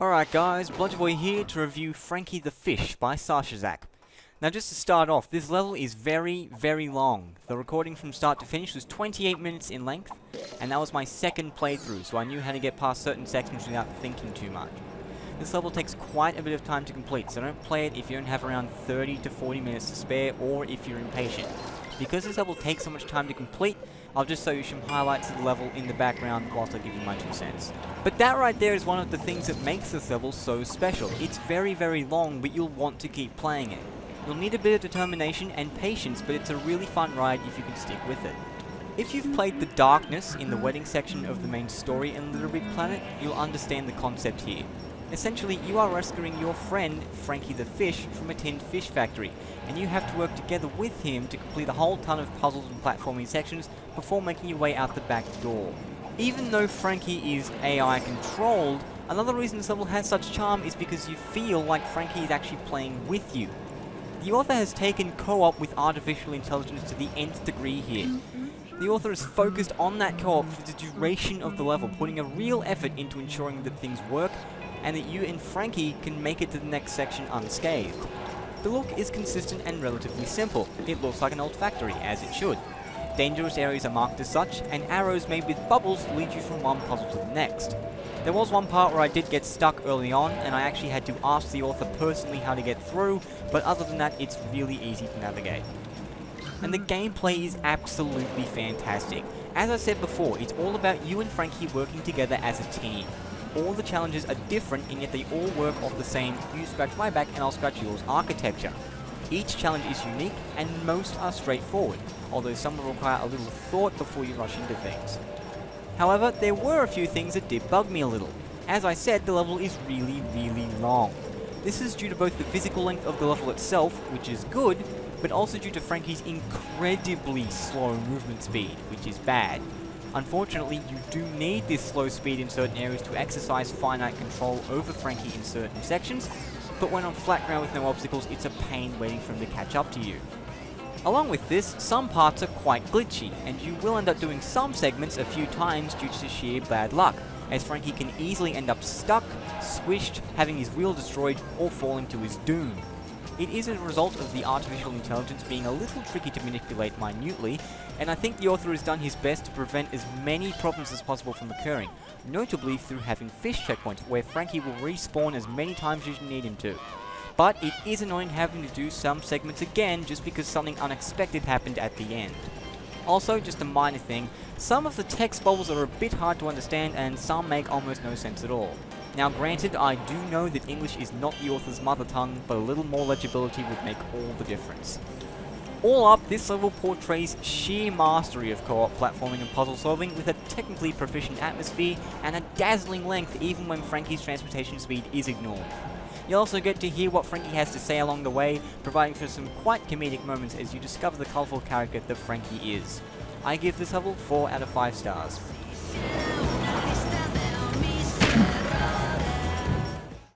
Alright guys, Bludgerboy here to review Frankie the Fish by SashaZak. Now just to start off, this level is very, very long. The recording from start to finish was 28 minutes in length, and that was my second playthrough, so I knew how to get past certain sections without thinking too much. This level takes quite a bit of time to complete, so don't play it if you don't have around 30 to 40 minutes to spare, or if you're impatient. Because this level takes so much time to complete, I'll just show you some highlights of the level in the background whilst I give you my 2 cents. But that right there is one of the things that makes this level so special. It's very, very long, but you'll want to keep playing it. You'll need a bit of determination and patience, but it's a really fun ride if you can stick with it. If you've played the darkness in the wedding section of the main story in LittleBigPlanet, you'll understand the concept here. Essentially, you are rescuing your friend, Frankie the Fish, from a tinned fish factory, and you have to work together with him to complete a whole ton of puzzles and platforming sections before making your way out the back door. Even though Frankie is AI controlled, another reason this level has such charm is because you feel like Frankie is actually playing with you. The author has taken co-op with artificial intelligence to the nth degree here. The author is focused on that co-op for the duration of the level, putting a real effort into ensuring that things work, and that you and Frankie can make it to the next section unscathed. The look is consistent and relatively simple. It looks like an old factory, as it should. Dangerous areas are marked as such, and arrows made with bubbles lead you from one puzzle to the next. There was one part where I did get stuck early on, and I actually had to ask the author personally how to get through, but other than that, it's really easy to navigate. And the gameplay is absolutely fantastic. As I said before, it's all about you and Frankie working together as a team. All the challenges are different, and yet they all work off the same "you scratch my back and I'll scratch yours" architecture. Each challenge is unique, and most are straightforward, although some will require a little thought before you rush into things. However, there were a few things that did bug me a little. As I said, the level is really, really long. This is due to both the physical length of the level itself, which is good, but also due to Frankie's incredibly slow movement speed, which is bad. Unfortunately, you do need this slow speed in certain areas to exercise finite control over Frankie in certain sections, but when on flat ground with no obstacles, it's a pain waiting for him to catch up to you. Along with this, some parts are quite glitchy, and you will end up doing some segments a few times due to sheer bad luck, as Frankie can easily end up stuck, squished, having his wheel destroyed, or falling to his doom. It is a result of the artificial intelligence being a little tricky to manipulate minutely, and I think the author has done his best to prevent as many problems as possible from occurring, notably through having fish checkpoints where Frankie will respawn as many times as you need him to. But it is annoying having to do some segments again just because something unexpected happened at the end. Also, just a minor thing, some of the text bubbles are a bit hard to understand and some make almost no sense at all. Now granted, I do know that English is not the author's mother tongue, but a little more legibility would make all the difference. All up, this level portrays sheer mastery of co-op platforming and puzzle solving with a technically proficient atmosphere and a dazzling length even when Frankie's transportation speed is ignored. You'll also get to hear what Frankie has to say along the way, providing for some quite comedic moments as you discover the colourful character that Frankie is. I give this level 4 out of 5 stars.